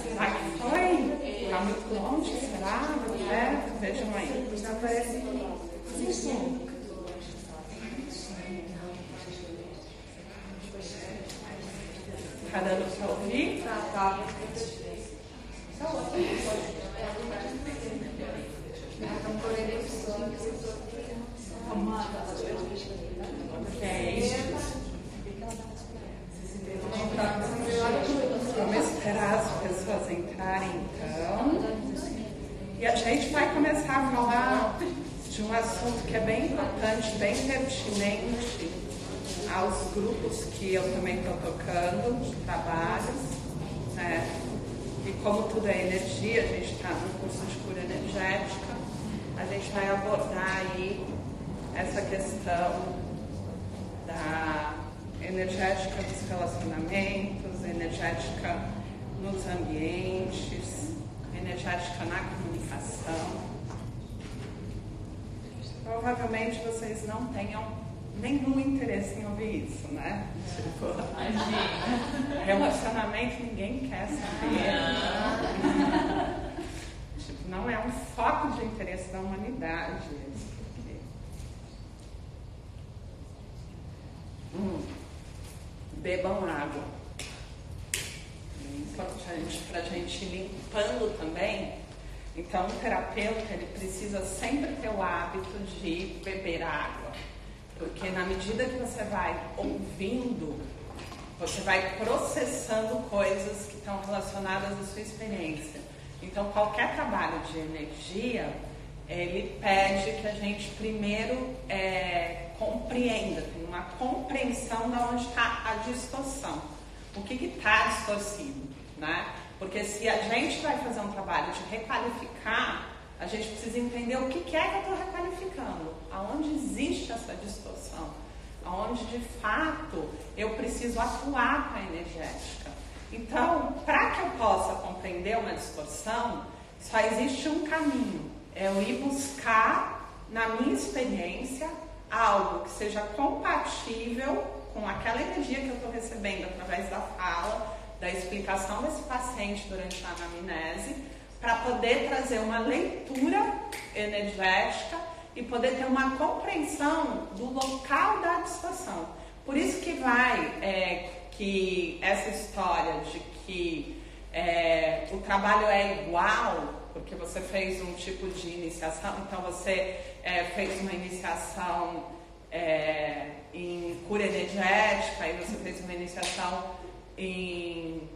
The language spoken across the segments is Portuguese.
Será que foi? Está muito longe? Será? Muito perto? Vejam aí. Já parece sim. Tá dando para ouvir? Tá. Vamos esperar as pessoas entrarem então. E a gente vai começar a falar de um assunto que é bem importante, bem pertinente aos grupos que eu também estou tocando, de trabalhos, né? E como tudo é energia, a gente está no curso de cura energética, a gente vai abordar aí essa questão da energética dos relacionamentos, energética nos ambientes, energética na comunicação. Provavelmente vocês não tenham nenhum interesse em ouvir isso, né? Tipo, relacionamento ninguém quer saber. Tipo, não é um foco de interesse da humanidade isso. Bebam água. É importante para a gente ir limpando também. Então, o terapeuta ele precisa sempre ter o hábito de beber água. Porque na medida que você vai ouvindo, você vai processando coisas que estão relacionadas à sua experiência. Então, qualquer trabalho de energia, ele pede que a gente primeiro compreenda, tenha uma compreensão de onde está a distorção. O que está distorcido, né? Porque se a gente vai fazer um trabalho de requalificar, a gente precisa entender o que é que eu estou requalificando, aonde existe essa distorção, aonde de fato eu preciso atuar com a energética. Então, para que eu possa compreender uma distorção, só existe um caminho, é eu ir buscar na minha experiência algo que seja compatível com aquela energia que eu estou recebendo através da fala, da explicação desse paciente durante a anamnese, para poder trazer uma leitura energética e poder ter uma compreensão do local da distorção. Por isso que que essa história de que o trabalho é igual, porque você fez um tipo de iniciação, então você fez uma iniciação em cura energética, aí você fez uma iniciação em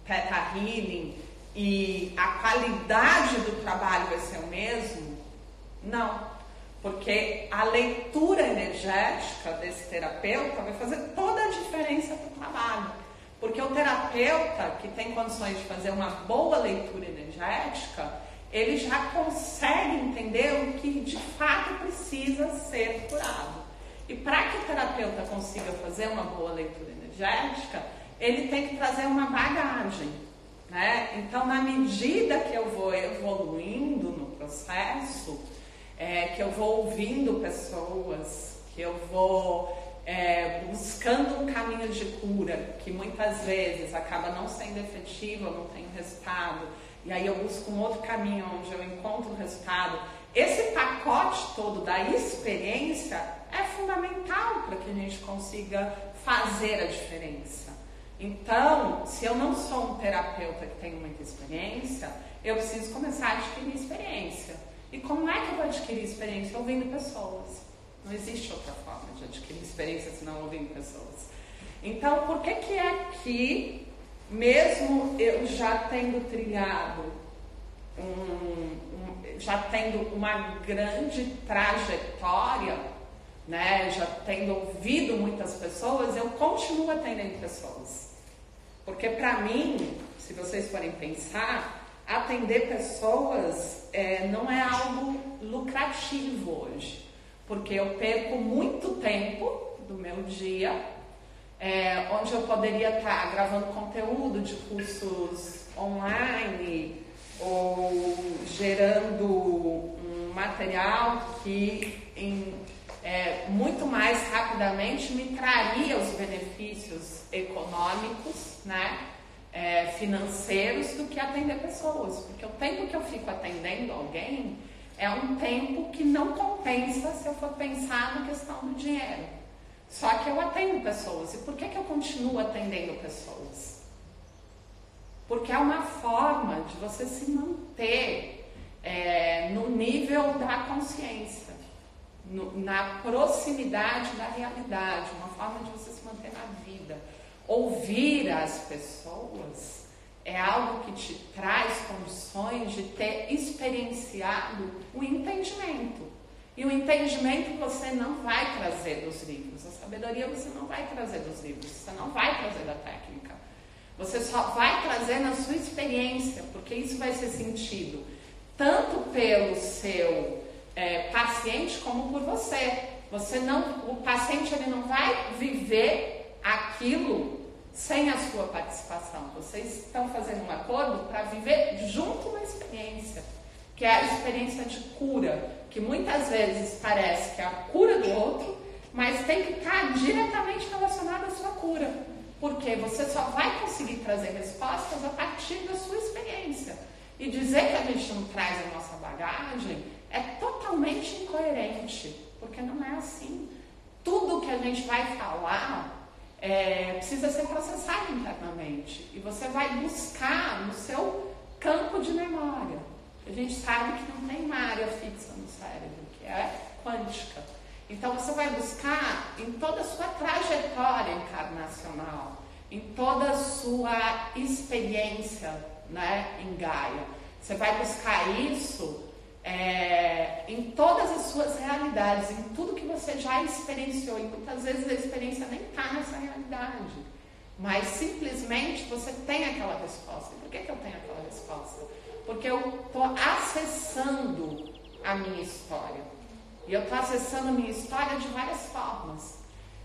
Theta Healing, e a qualidade do trabalho vai ser o mesmo? Não, porque a leitura energética desse terapeuta vai fazer toda a diferença para o trabalho. Porque o terapeuta que tem condições de fazer uma boa leitura energética, ele já consegue entender o que de fato precisa ser curado. E para que o terapeuta consiga fazer uma boa leitura energética, ele tem que trazer uma bagagem. Né? Então, na medida que eu vou evoluindo no processo, que eu vou ouvindo pessoas, que eu vou buscando um caminho de cura, que muitas vezes acaba não sendo efetivo, eu não tenho resultado, e aí eu busco um outro caminho onde eu encontro o resultado. Esse pacote todo da experiência é fundamental para que a gente consiga fazer a diferença. Então, se eu não sou um terapeuta que tem muita experiência, eu preciso começar a adquirir experiência. E como é que eu vou adquirir experiência? Ouvindo pessoas. Não existe outra forma de adquirir experiência senão ouvindo pessoas. Então, por que é que, mesmo eu já tendo trilhado, já tendo uma grande trajetória, né, já tendo ouvido muitas pessoas, eu continuo atendendo pessoas. Porque para mim, se vocês forem pensar, atender pessoas não é algo lucrativo hoje. Porque eu perco muito tempo do meu dia, onde eu poderia estar gravando conteúdo de cursos online ou gerando um material que muito mais rapidamente me traria os benefícios econômicos, né, financeiros, do que atender pessoas. Porque o tempo que eu fico atendendo alguém é um tempo que não compensa se eu for pensar na questão do dinheiro. Só que eu atendo pessoas. E por que eu continuo atendendo pessoas? Porque é uma forma de você se manter no nível da consciência, na proximidade da realidade, uma forma de você se manter na vida. Ouvir as pessoas é algo que te traz condições de ter experienciado o entendimento. E o entendimento você não vai trazer dos livros, a sabedoria você não vai trazer dos livros, você não vai trazer da técnica. Você só vai trazer na sua experiência, porque isso vai ser sentido tanto pelo seu paciente como por você. O paciente ele não vai viver aquilo sem a sua participação. Vocês estão fazendo um acordo para viver junto uma experiência, que é a experiência de cura, que muitas vezes parece que é a cura do outro, mas tem que estar diretamente relacionada à sua cura, porque você só vai conseguir trazer respostas a partir da sua experiência. E dizer que a gente não traz a nossa bagagem é totalmente incoerente, porque não é assim. Tudo que a gente vai falar precisa ser processado internamente. E você vai buscar no seu campo de memória. A gente sabe que não tem uma área fixa no cérebro, que é quântica. Então você vai buscar em toda a sua trajetória encarnacional, em toda a sua experiência, né, em Gaia. Você vai buscar isso em todas as suas realidades, em tudo que você já experienciou. E muitas vezes a experiência nem está nessa realidade, mas simplesmente você tem aquela resposta. E por que eu tenho aquela resposta? Porque eu estou acessando a minha história. E eu estou acessando a minha história de várias formas.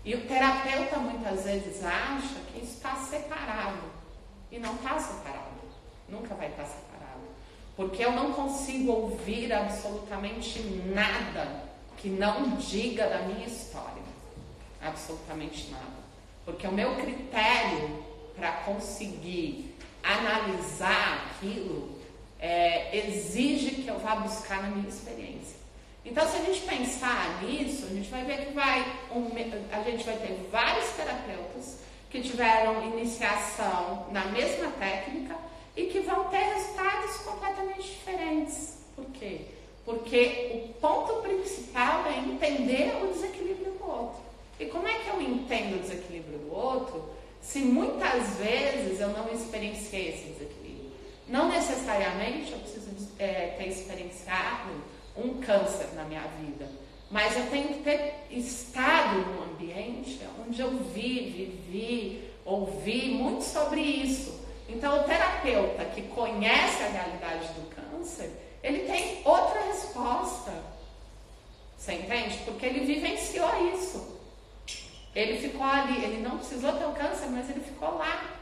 E o terapeuta muitas vezes acha que isso está separado. E não está separado. Nunca vai estar separado. Porque eu não consigo ouvir absolutamente nada que não diga da minha história. Absolutamente nada. Porque o meu critério para conseguir analisar aquilo exige que eu vá buscar na minha experiência. Então, se a gente pensar nisso, a gente vai ver que a gente vai ter vários terapeutas que tiveram iniciação na mesma técnica e que vão ter resultados completamente diferentes. Por quê? Porque o ponto principal é entender o desequilíbrio do outro. E como é que eu entendo o desequilíbrio do outro se muitas vezes eu não experienciei esse desequilíbrio? Não necessariamente eu preciso ter experienciado um câncer na minha vida, mas eu tenho que ter estado num ambiente onde eu ouvi muito sobre isso. Então, o terapeuta que conhece a realidade do câncer, ele tem outra resposta. Você entende? Porque ele vivenciou isso. Ele ficou ali, ele não precisou ter o câncer, mas ele ficou lá,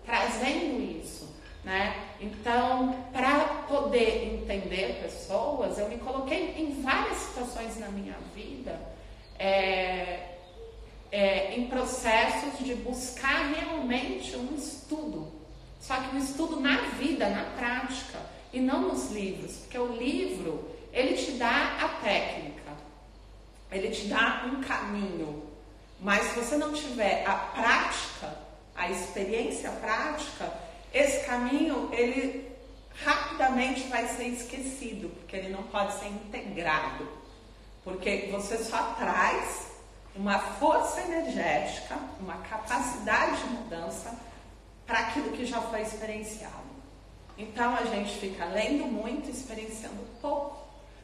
trazendo isso, né? Então, para poder entender pessoas, eu me coloquei em várias situações na minha vida, em processos de buscar realmente um estudo. Só que um estudo na vida, na prática, e não nos livros. Porque o livro, ele te dá a técnica, ele te dá um caminho. Mas se você não tiver a prática, a experiência prática, esse caminho, ele rapidamente vai ser esquecido, porque ele não pode ser integrado. Porque você só traz uma força energética, uma capacidade de mudança para aquilo que já foi experienciado. Então a gente fica lendo muito e experienciando pouco.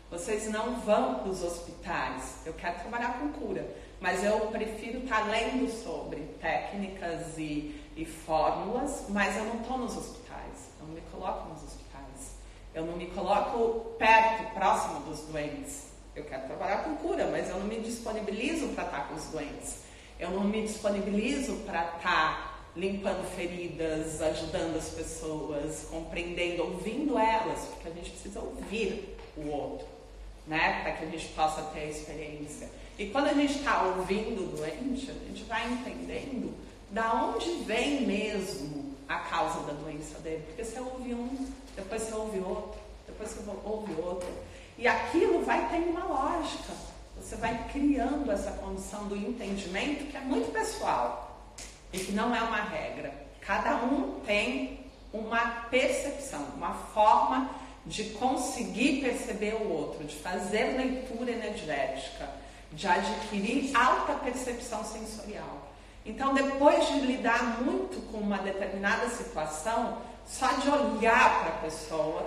Vocês não vão para os hospitais. Eu quero trabalhar com cura, mas eu prefiro estar lendo sobre técnicas e fórmulas, mas eu não estou nos hospitais. Eu não me coloco nos hospitais. Eu não me coloco perto, próximo dos doentes. Eu quero trabalhar com cura, mas eu não me disponibilizo para estar com os doentes. Eu não me disponibilizo para estar limpando feridas, ajudando as pessoas, compreendendo, ouvindo elas, porque a gente precisa ouvir o outro, né? Para que a gente possa ter a experiência. E quando a gente está ouvindo o doente, a gente vai entendendo da onde vem mesmo a causa da doença dele. Porque você ouve um, depois você ouve outro, depois você ouve outro. E aquilo vai tendo uma lógica. Você vai criando essa condição do entendimento que é muito pessoal e que não é uma regra. Cada um tem uma percepção, uma forma de conseguir perceber o outro, de fazer leitura energética, de adquirir alta percepção sensorial. Então, depois de lidar muito com uma determinada situação, só de olhar para a pessoa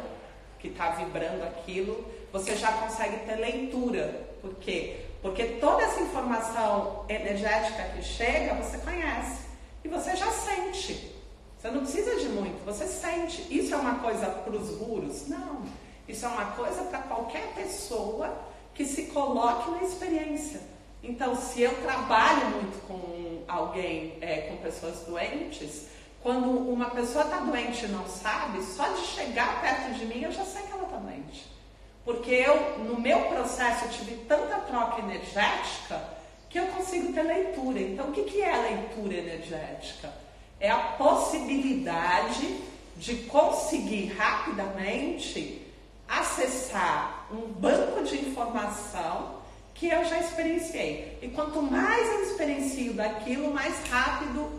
que está vibrando aquilo, você já consegue ter leitura. Por quê? Porque toda essa informação energética que chega, você conhece e você já sente. Você não precisa de muito, você sente. Isso é uma coisa para os gurus? Não. Isso é uma coisa para qualquer pessoa que se coloque na experiência. Então, se eu trabalho muito com alguém, com pessoas doentes, quando uma pessoa está doente e não sabe, só de chegar perto de mim eu já sei que ela está doente. Porque eu, no meu processo, eu tive tanta troca energética que eu consigo ter leitura. Então, o que é a leitura energética? É a possibilidade de conseguir rapidamente acessar um banco de informação que eu já experienciei. E quanto mais eu experiencio daquilo, mais rápido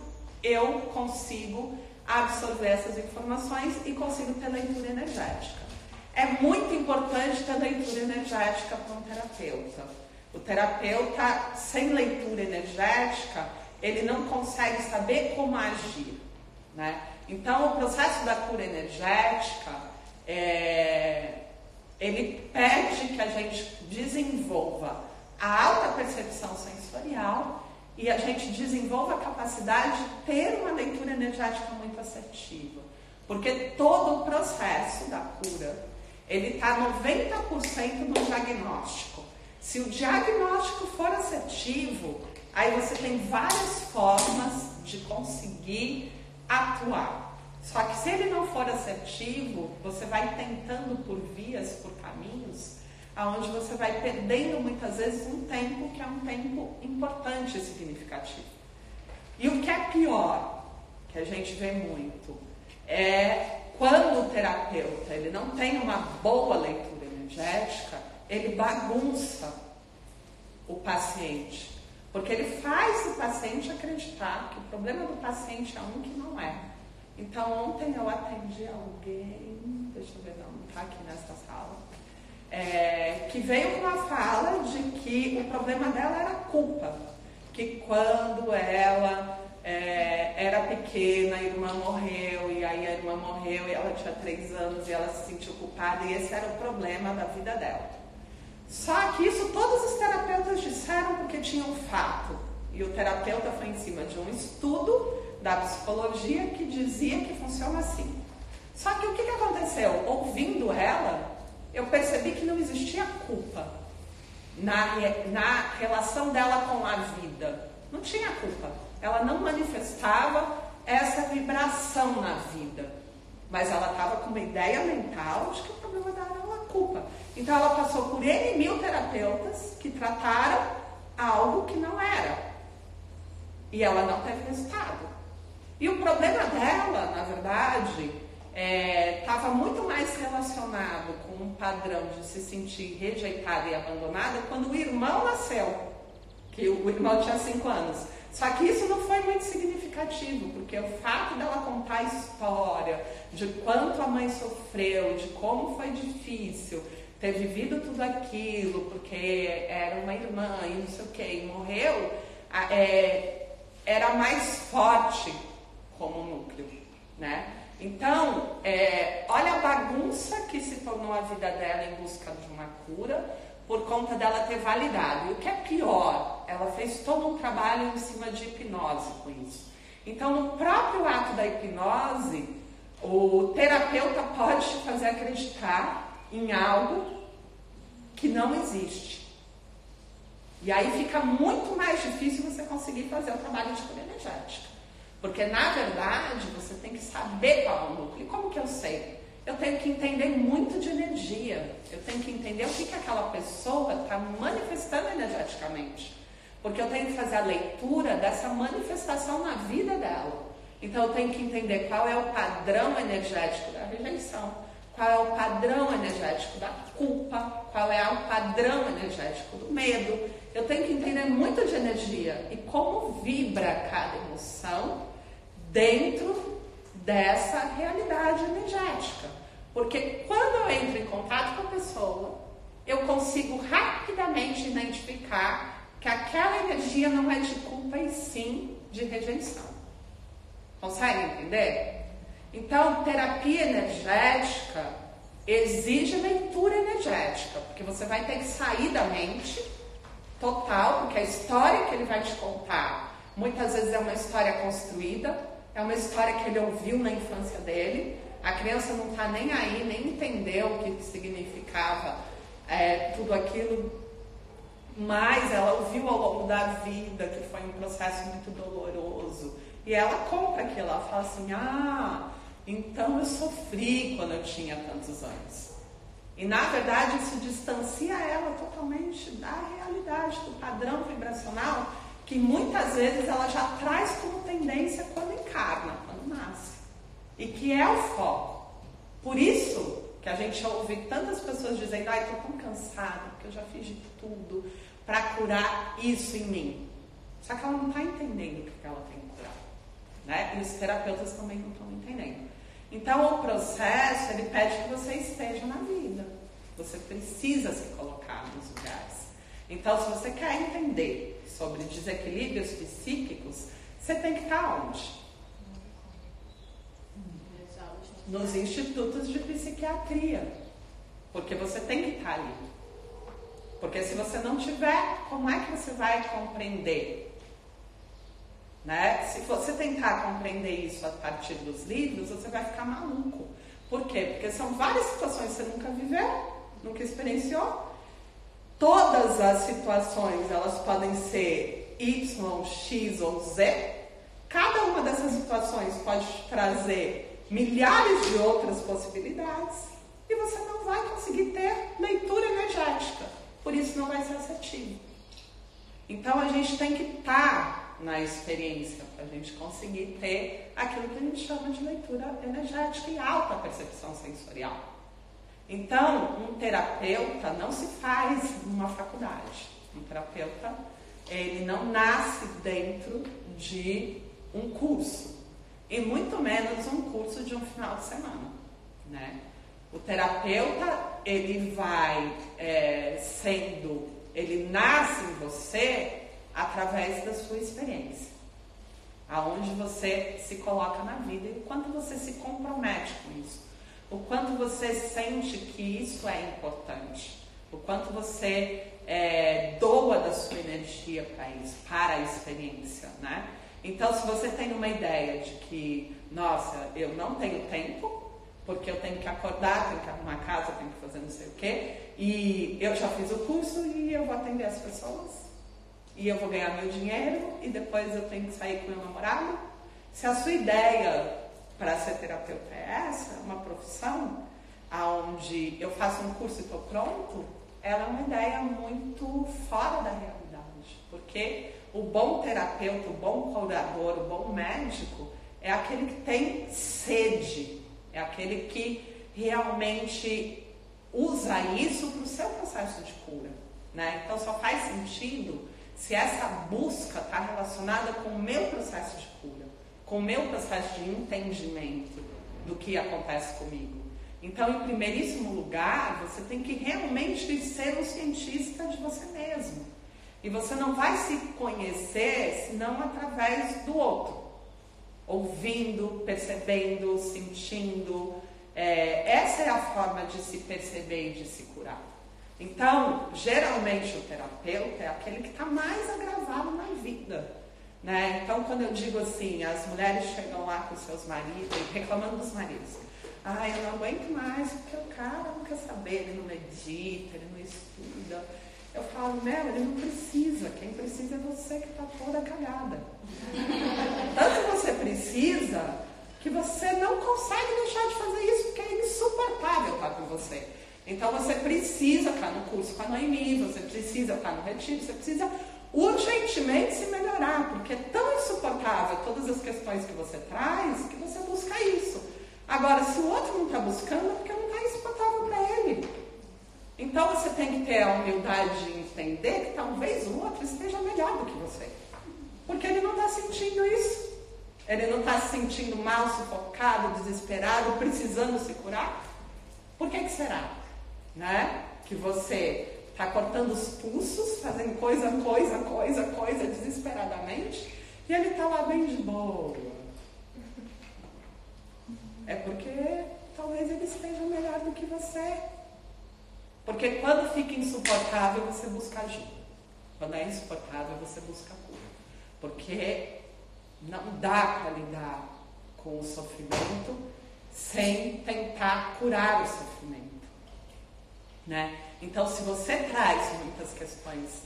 eu consigo absorver essas informações e consigo ter leitura energética. É muito importante ter leitura energética para um terapeuta. O terapeuta, sem leitura energética, ele não consegue saber como agir, né? Então, o processo da cura energética, ele pede que a gente desenvolva a alta percepção sensorial e a gente desenvolva a capacidade de ter uma leitura energética muito assertiva. Porque todo o processo da cura, ele está 90% no diagnóstico. Se o diagnóstico for assertivo, aí você tem várias formas de conseguir atuar. Só que se ele não for assertivo, você vai tentando por vias, por caminhos, aonde você vai perdendo muitas vezes um tempo que é um tempo importante e significativo. E o que é pior, que a gente vê muito, é quando o terapeuta ele não tem uma boa leitura energética, ele bagunça o paciente. Porque ele faz o paciente acreditar que o problema do paciente é um que não é. Então, ontem eu atendi alguém, deixa eu ver, não está aqui nessa sala, que veio com a fala de que o problema dela era culpa. Que quando ela era pequena, a irmã morreu, e aí a irmã morreu e ela tinha 3 anos e ela se sentiu culpada, e esse era o problema da vida dela. Só que isso todos os terapeutas disseram porque tinha um fato. E o terapeuta foi em cima de um estudo da psicologia que dizia que funciona assim. Só que o que aconteceu? Ouvindo ela, eu percebi que não existia culpa na relação dela com a vida. Não tinha culpa. Ela não manifestava essa vibração na vida. Mas ela estava com uma ideia mental de que o problema dela era uma culpa. Então ela passou por N mil terapeutas que trataram algo que não era. E ela não teve resultado. E o problema dela, na verdade, estava muito mais relacionado com um padrão de se sentir rejeitada e abandonada quando o irmão nasceu. Que o irmão tinha 5 anos. Só que isso não foi muito significativo, porque o fato dela contar a história de quanto a mãe sofreu, de como foi difícil ter vivido tudo aquilo, porque era uma irmã e não sei o que, e morreu, era mais forte como núcleo, né? Então, olha a bagunça que se tornou a vida dela em busca de uma cura, por conta dela ter validado. E o que é pior, ela fez todo um trabalho em cima de hipnose com isso. Então, no próprio ato da hipnose, o terapeuta pode te fazer acreditar em algo que não existe. E aí fica muito mais difícil você conseguir fazer o trabalho de cura energética. Porque, na verdade, você tem que saber qual é o núcleo. E como que eu sei? eu tenho que entender muito de energia. Eu tenho que entender o que aquela pessoa está manifestando energeticamente. Porque eu tenho que fazer a leitura dessa manifestação na vida dela. Então eu tenho que entender qual é o padrão energético da rejeição, qual é o padrão energético da culpa, qual é o padrão energético do medo. Eu tenho que entender muito de energia e como vibra cada emoção dentro dessa realidade energética. Porque quando eu entro em contato com a pessoa, eu consigo rapidamente identificar que aquela energia não é de culpa e sim de rejeição. Consegue entender? Então, terapia energética exige leitura energética, porque você vai ter que sair da mente total, porque a história que ele vai te contar, muitas vezes é uma história construída, é uma história que ele ouviu na infância dele. A criança não está nem aí, nem entendeu o que significava tudo aquilo, mas ela ouviu ao longo da vida que foi um processo muito doloroso. E ela conta aquilo, ela fala assim, então eu sofri quando eu tinha tantos anos. E na verdade isso distancia ela totalmente da realidade, do padrão vibracional, que muitas vezes ela já traz como tendência quando encarna, quando nasce. E que é o foco. Por isso que a gente ouve tantas pessoas dizendo, estou tão cansada, porque eu já fiz de tudo para curar isso em mim. Só que ela não está entendendo o que ela tem que curar. Né? E os terapeutas também não estão entendendo. Então o processo, ele pede que você esteja na vida. Você precisa se colocar nos lugares. Então se você quer entender sobre desequilíbrios psíquicos, você tem que estar onde? Nos institutos de psiquiatria, porque você tem que estar ali. Porque se você não tiver, como é que você vai compreender? Né? Se você tentar compreender isso a partir dos livros, você vai ficar maluco. Por quê? Porque são várias situações que você nunca viveu, nunca experienciou. Todas as situações, elas podem ser Y, X ou Z. Cada uma dessas situações pode trazer milhares de outras possibilidades e você não vai conseguir ter leitura energética, por isso não vai ser assertivo. Então a gente tem que estar na experiência para a gente conseguir ter aquilo que a gente chama de leitura energética e alta percepção sensorial. Então um terapeuta não se faz numa faculdade. Um terapeuta, ele não nasce dentro de um curso. E muito menos um curso de um final de semana, né? O terapeuta, ele vai ele nasce em você através da sua experiência, aonde você se coloca na vida e o quanto você se compromete com isso, o quanto você sente que isso é importante, o quanto você doa da sua energia para isso, para a experiência, né? Então, se você tem uma ideia de que, nossa, eu não tenho tempo, porque eu tenho que acordar, tenho que arrumar a casa, tenho que fazer não sei o quê, e eu já fiz o curso e eu vou atender as pessoas, e eu vou ganhar meu dinheiro, e depois eu tenho que sair com meu namorado. Se a sua ideia para ser terapeuta é essa, uma profissão, onde eu faço um curso e estou pronto, ela é uma ideia muito fora da realidade, porque o bom terapeuta, o bom curador, o bom médico é aquele que tem sede, é aquele que realmente usa isso para o seu processo de cura, né? Então só faz sentido se essa busca está relacionada com o meu processo de cura, com o meu processo de entendimento do que acontece comigo. Então, em primeiríssimo lugar, você tem que realmente ser um cientista de você mesmo. E você não vai se conhecer senão através do outro. Ouvindo, percebendo, sentindo. Essa é a forma de se perceber e de se curar. Então, geralmente o terapeuta é aquele que está mais agravado na vida. Né? Então, quando eu digo assim, as mulheres chegam lá com seus maridos, reclamando dos maridos. Eu não aguento mais, porque o cara não quer saber, ele não medita, ele não estuda. Eu falo, ele não precisa, quem precisa é você que está toda cagada. Tanto você precisa, que você não consegue deixar de fazer isso, porque é insuportável estar com você. Então você precisa estar no curso com a Noemi, você precisa estar no retiro, você precisa urgentemente se melhorar, porque é tão insuportável todas as questões que você traz, que você busca isso. Agora, se o outro não está buscando, é porque não está insuportável para ele. Então você tem que ter a humildade de entender que talvez o outro esteja melhor do que você. Porque ele não está sentindo isso. Ele não está se sentindo mal, sufocado, desesperado, precisando se curar. Por que será? Né? Que você está cortando os pulsos, fazendo coisa desesperadamente, e ele está lá bem de boa. É porque talvez ele esteja melhor do que você. Porque quando fica insuportável, você busca ajuda. Quando é insuportável, você busca cura. Porque não dá para lidar com o sofrimento sem tentar curar o sofrimento. Né? Então, se você traz muitas questões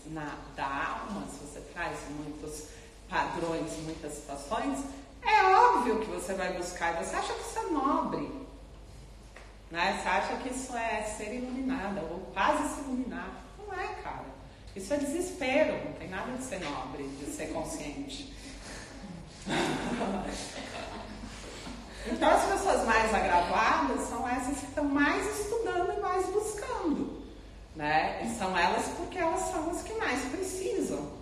da alma, se você traz muitos padrões, muitas situações, é óbvio que você vai buscar, e você acha que isso é nobre, né? Você acha que isso é ser iluminada, ou quase se iluminar. Não é, cara. Isso é desespero, não tem nada de ser nobre, de ser consciente. Então, as pessoas mais agravadas são essas que estão mais estudando e mais buscando, né? E são elas porque elas são as que mais precisam.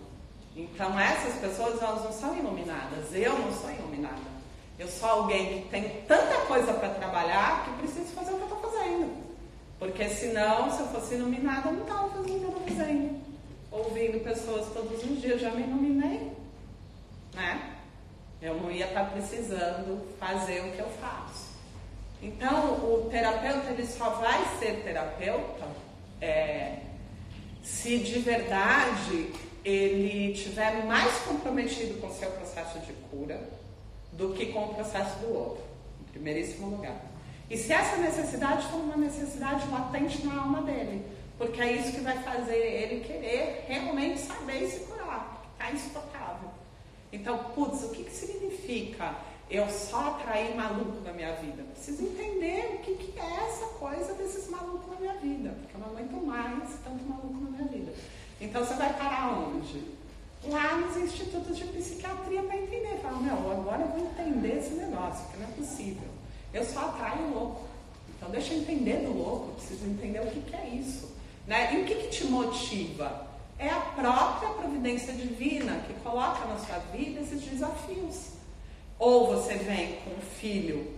Então, essas pessoas, elas não são iluminadas. Eu não sou iluminada. Eu sou alguém que tem tanta coisa para trabalhar que preciso fazer o que eu estou fazendo. Porque senão, se eu fosse iluminada, eu não estava fazendo o que eu estou fazendo. Ouvindo pessoas todos os dias, já me iluminei, né? Eu não ia estar precisando fazer o que eu faço. Então, o terapeuta, ele só vai ser terapeuta se de verdade ele estiver mais comprometido com o seu processo de cura do que com o processo do outro, em primeiríssimo lugar. E se essa necessidade for uma necessidade latente na alma dele, porque é isso que vai fazer ele querer realmente saber e se curar, porque está insuportável. Então, putz, o que significa eu só atrair maluco na minha vida? Preciso entender o que é essa coisa desses malucos na minha vida, porque eu não aguento mais tanto maluco na minha vida. Então, você vai parar onde? Lá nos institutos de psiquiatria para entender. Fala, meu, agora eu vou entender esse negócio, porque não é possível. Eu só atraio o louco. Então, deixa eu entender do louco, eu preciso entender o que é isso. Né? E o que te motiva? É a própria providência divina que coloca na sua vida esses desafios. Ou você vem com um filho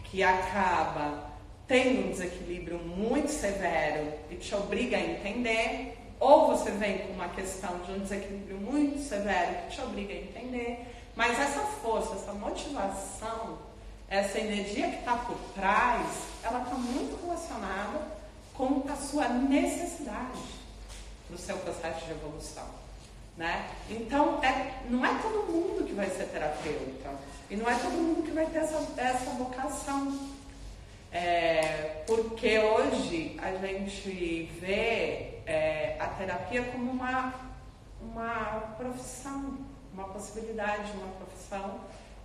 que acaba tendo um desequilíbrio muito severo e te obriga a entender, ou você vem com uma questão de um desequilíbrio muito severo que te obriga a entender. Mas essa força, essa motivação, essa energia que está por trás, ela está muito relacionada com a sua necessidade para o seu processo de evolução, né? Então, não é todo mundo que vai ser terapeuta e não é todo mundo que vai ter essa vocação, porque hoje a gente vê a terapia como uma profissão, uma possibilidade, uma profissão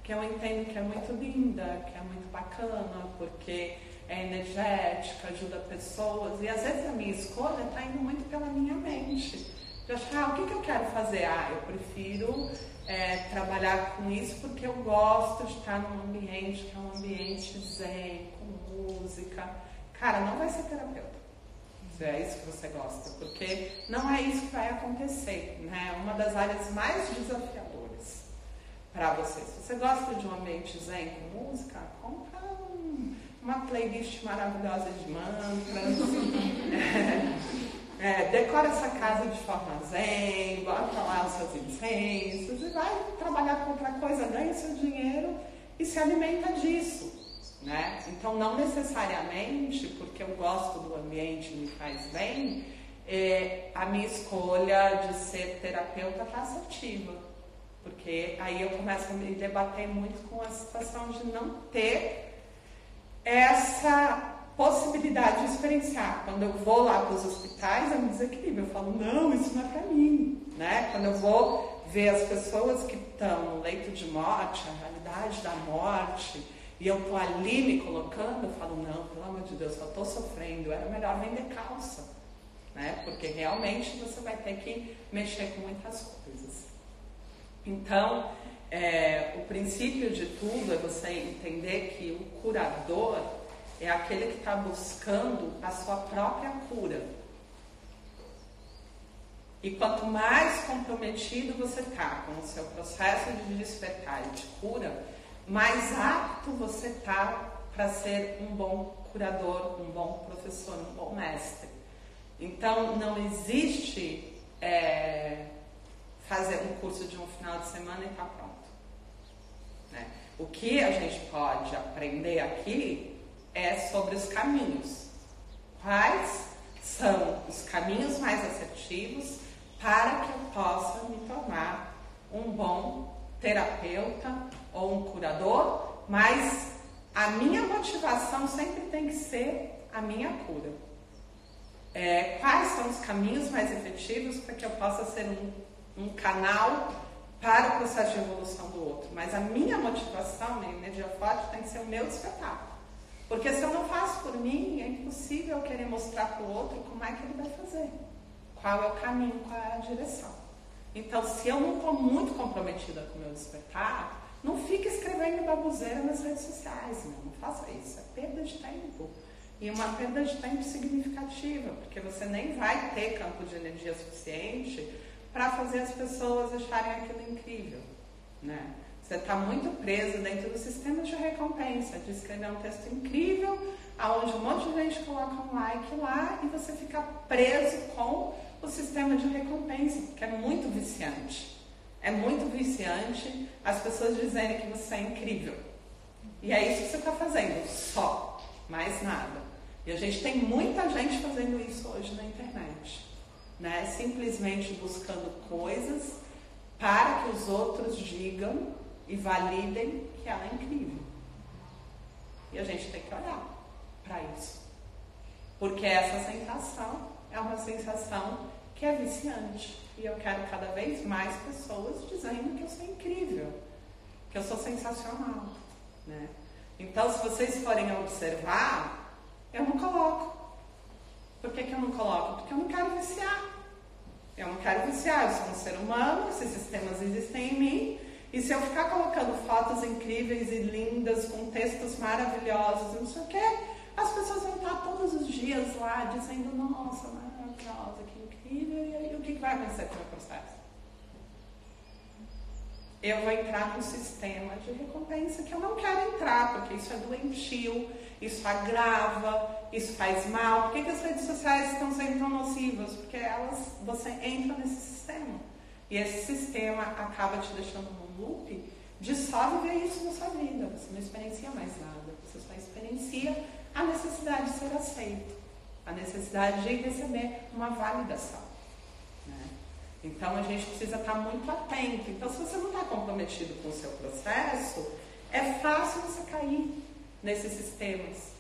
que eu entendo que é muito linda, que é muito bacana, porque é energética, ajuda pessoas, e às vezes a minha escolha está indo muito pela minha mente. Eu acho, o que eu quero fazer? Eu prefiro trabalhar com isso porque eu gosto de estar num ambiente que é um ambiente zen, com música. Cara, não vai ser terapeuta, se é isso que você gosta, porque não é isso que vai acontecer, né? Uma das áreas mais desafiadoras para você. Se você gosta de um ambiente zen com música, compra uma playlist maravilhosa de mantras, decora essa casa de forma zen, bota lá os seus incensos e vai trabalhar com outra coisa, ganha seu dinheiro e se alimenta disso, né? Então, não necessariamente porque eu gosto do ambiente e me faz bem, a minha escolha de ser terapeuta está assertiva, porque aí eu começo a me debater muito com a situação de não ter essa possibilidade de experienciar. Quando eu vou lá para os hospitais, eu me desequilibro. Eu falo, não, isso não é para mim, né? Quando eu vou ver as pessoas que estão no leito de morte, a realidade da morte, e eu tô ali me colocando, eu falo, não, pelo amor de Deus, eu tô sofrendo, era melhor vender calça, né? Porque realmente você vai ter que mexer com muitas coisas. Então, o princípio de tudo é você entender que o curador é aquele que está buscando a sua própria cura. E quanto mais comprometido você está com o seu processo de despertar e de cura, mais apto você está para ser um bom curador, um bom professor, um bom mestre. Então, não existe fazer um curso de um final de semana e estar pronto. Né? O que a gente pode aprender aqui é sobre os caminhos. Quais são os caminhos mais assertivos para que eu possa me tornar um bom terapeuta ou um curador, mas a minha motivação sempre tem que ser a minha cura. Quais são os caminhos mais efetivos para que eu possa ser um canal para o processo de evolução do outro? Mas a minha motivação, minha energia forte, tem que ser o meu despertar. Porque se eu não faço por mim, é impossível eu querer mostrar para o outro como é que ele vai fazer. Qual é o caminho, qual é a direção. Então, se eu não estou muito comprometida com o meu despertar, não fique escrevendo baboseira nas redes sociais, não faça isso. É perda de tempo. E uma perda de tempo significativa, porque você nem vai ter campo de energia suficiente para fazer as pessoas acharem aquilo incrível, né? Você está muito preso dentro do sistema de recompensa, de escrever um texto incrível, onde um monte de gente coloca um like lá e você fica preso com o sistema de recompensa, porque é muito viciante. É muito viciante as pessoas dizerem que você é incrível. E é isso que você está fazendo, só, mais nada. E a gente tem muita gente fazendo isso hoje na internet, né? Simplesmente buscando coisas para que os outros digam e validem que ela é incrível. E a gente tem que olhar para isso. Porque essa sensação é uma sensação que é viciante. E eu quero cada vez mais pessoas dizendo que eu sou incrível, que eu sou sensacional, né? Então, se vocês forem observar, eu não coloco. Por que eu não coloco? Porque eu não quero viciar. Eu não quero viciar, eu sou um ser humano, esses sistemas existem em mim. E se eu ficar colocando fotos incríveis e lindas, com textos maravilhosos, não sei o quê, as pessoas vão estar todos os dias lá dizendo, nossa, maravilhosa, que incrível, e aí o que vai acontecer com o meu processo? Eu vou entrar num sistema de recompensa que eu não quero entrar, porque isso é doentio, isso agrava, isso faz mal. Por que as redes sociais estão sendo tão nocivas? Porque você entra nesse sistema. E esse sistema acaba te deixando num loop de só viver isso na sua vida. Você não experiencia mais nada. Você só experiencia a necessidade de ser aceito. A necessidade de receber uma validação. Né? Então, a gente precisa estar muito atento. Então, se você não está comprometido com o seu processo, é fácil você cair nesses sistemas,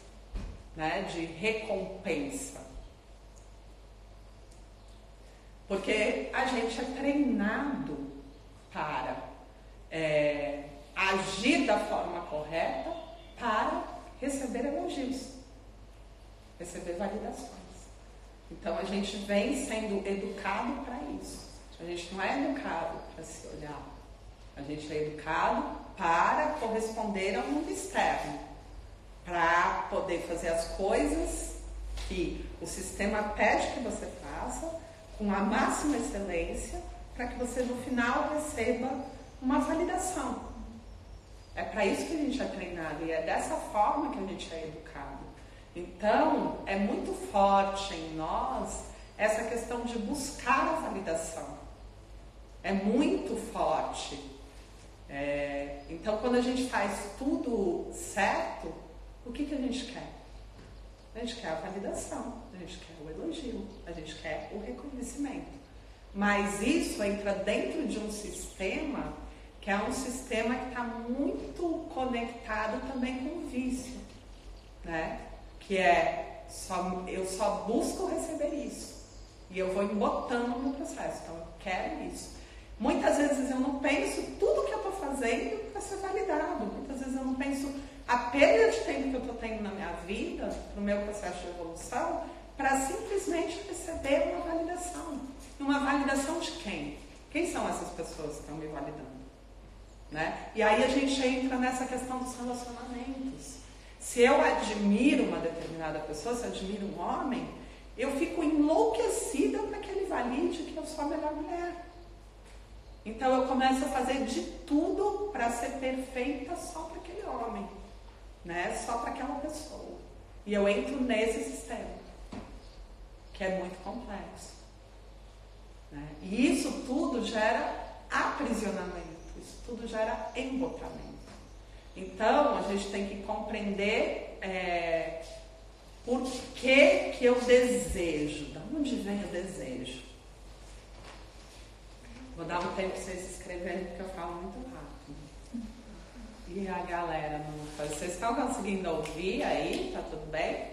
né, de recompensa. Porque a gente é treinado para agir da forma correta para receber elogios, receber validações. Então a gente vem sendo educado para isso. A gente não é educado para se olhar. A gente é educado para corresponder ao mundo externo, para poder fazer as coisas que o sistema pede que você faça, com a máxima excelência, para que você no final receba uma validação. É para isso que a gente é treinado e é dessa forma que a gente é educado. Então, é muito forte em nós essa questão de buscar a validação. É muito forte. Então, quando a gente faz tudo certo, o que a gente quer? A gente quer a validação, a gente quer o elogio, a gente quer o reconhecimento. Mas isso entra dentro de um sistema que é um sistema que está muito conectado também com o vício, né? Que eu só busco receber isso e eu vou embotando no processo, então eu quero isso. Muitas vezes eu não penso tudo que eu estou fazendo para ser validado, muitas vezes eu não penso a perda de tempo que eu estou tendo na minha vida, no meu processo de evolução, para simplesmente receber uma validação. Uma validação de quem? Quem são essas pessoas que estão me validando? Né? E aí a gente entra nessa questão dos relacionamentos. Se eu admiro uma determinada pessoa, se eu admiro um homem, eu fico enlouquecida para que ele valide que eu sou a melhor mulher. Então eu começo a fazer de tudo para ser perfeita só para aquele homem, né? Só para aquela pessoa. E eu entro nesse sistema, que é muito complexo. Né? E isso tudo gera aprisionamento, isso tudo gera embotamento. Então a gente tem que compreender por que eu desejo, de onde vem o desejo. Vou dar um tempo para vocês escreverem, porque eu falo muito rápido. E a galera não faz. Vocês estão conseguindo ouvir aí? Tá tudo bem?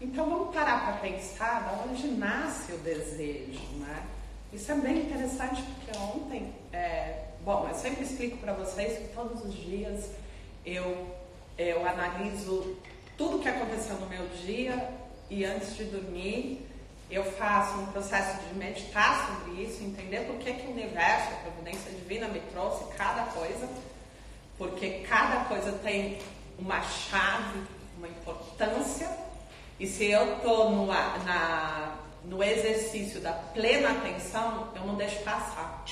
Então vamos parar para pensar de onde nasce o desejo, né? Isso é bem interessante porque ontem, bom, eu sempre explico para vocês que todos os dias eu analiso tudo que aconteceu no meu dia e antes de dormir eu faço um processo de meditar sobre isso, entender por que o universo, a providência divina me trouxe cada coisa, porque cada coisa tem uma chave, uma importância. E se eu estou no exercício da plena atenção, eu não deixo passar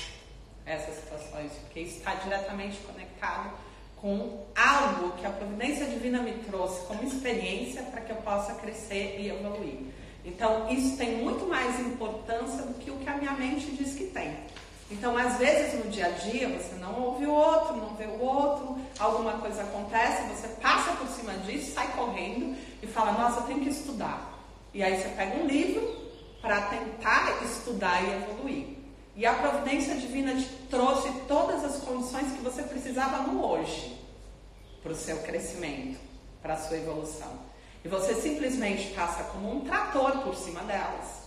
essas situações, porque isso está diretamente conectado com algo que a providência divina me trouxe como experiência para que eu possa crescer e evoluir. Então, isso tem muito mais importância do que o que a minha mente diz que tem. Então, às vezes, no dia a dia, você não ouve o outro, não vê o outro, alguma coisa acontece, você passa por cima disso, sai correndo e fala, nossa, eu tenho que estudar. E aí você pega um livro para tentar estudar e evoluir. E a providência divina te trouxe todas as condições que você precisava no hoje, para o seu crescimento, para a sua evolução. E você simplesmente passa como um trator por cima delas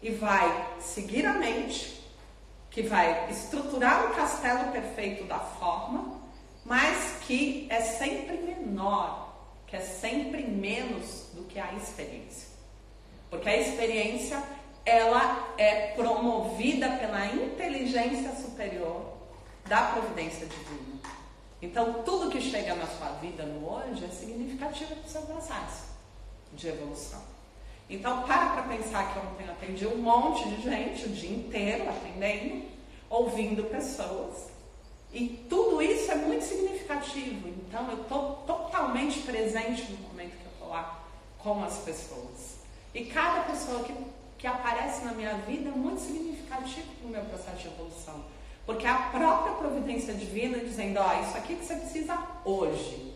e vai seguir a mente, que vai estruturar um castelo perfeito da forma, mas que é sempre menor, que é sempre menos do que a experiência. Porque a experiência, ela é promovida pela inteligência superior da providência divina. Então, tudo que chega na sua vida no hoje é significativo para o seu processo de evolução. Então, para pensar que ontem eu atendi um monte de gente o dia inteiro atendendo, ouvindo pessoas. E tudo isso é muito significativo. Então, eu estou totalmente presente no momento que eu estou lá com as pessoas. E cada pessoa que aparece na minha vida é muito significativo para o meu processo de evolução. Porque é a própria providência divina dizendo, ó, isso aqui que você precisa hoje.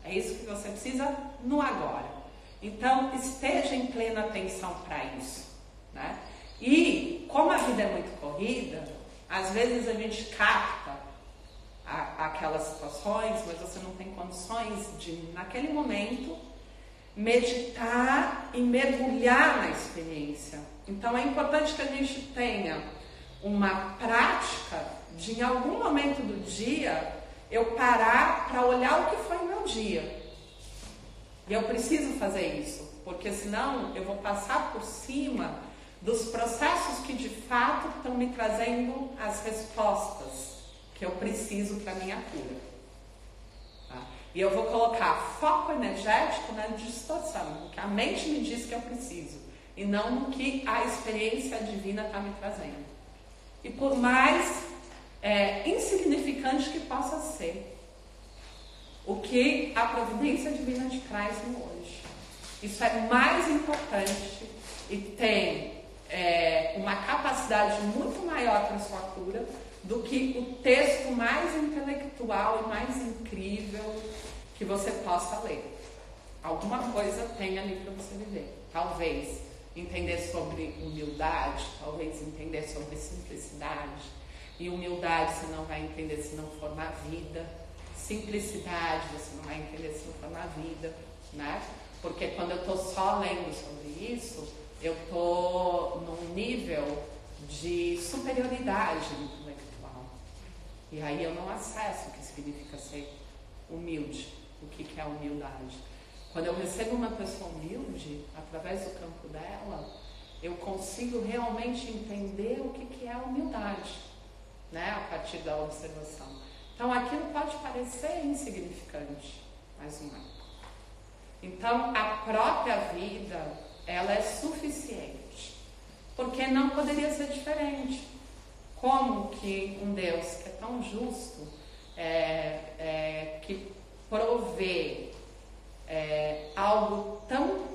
É isso que você precisa no agora. Então, esteja em plena atenção para isso, né? E, como a vida é muito corrida, às vezes a gente capta aquelas situações, mas você não tem condições de, naquele momento, meditar e mergulhar na experiência. Então, é importante que a gente tenha uma prática de, em algum momento do dia, eu parar para olhar o que foi o meu dia. E eu preciso fazer isso, porque senão eu vou passar por cima dos processos que de fato estão me trazendo as respostas que eu preciso para a minha cura. Tá? E eu vou colocar foco energético na distorção, no que a mente me diz que eu preciso, e não no que a experiência divina está me trazendo. E por mais insignificante que possa ser, o que a providência divina te traz no hoje. Isso é mais importante e tem uma capacidade muito maior para a sua cura do que o texto mais intelectual e mais incrível que você possa ler. Alguma coisa tem ali para você viver. Talvez entender sobre humildade, talvez entender sobre simplicidade. E humildade você não vai entender se não for na vida. simplicidade, você não vai entender se não for na vida, né? Porque quando eu estou só lendo sobre isso, eu estou num nível de superioridade intelectual. E aí eu não acesso o que significa ser humilde, o que é humildade. Quando eu recebo uma pessoa humilde, através do campo dela, eu consigo realmente entender o que é a humildade, né? A partir da observação. Então aquilo pode parecer insignificante, mas não é. Então a própria vida, ela é suficiente, porque não poderia ser diferente. Como que um Deus que é tão justo, que provê algo tão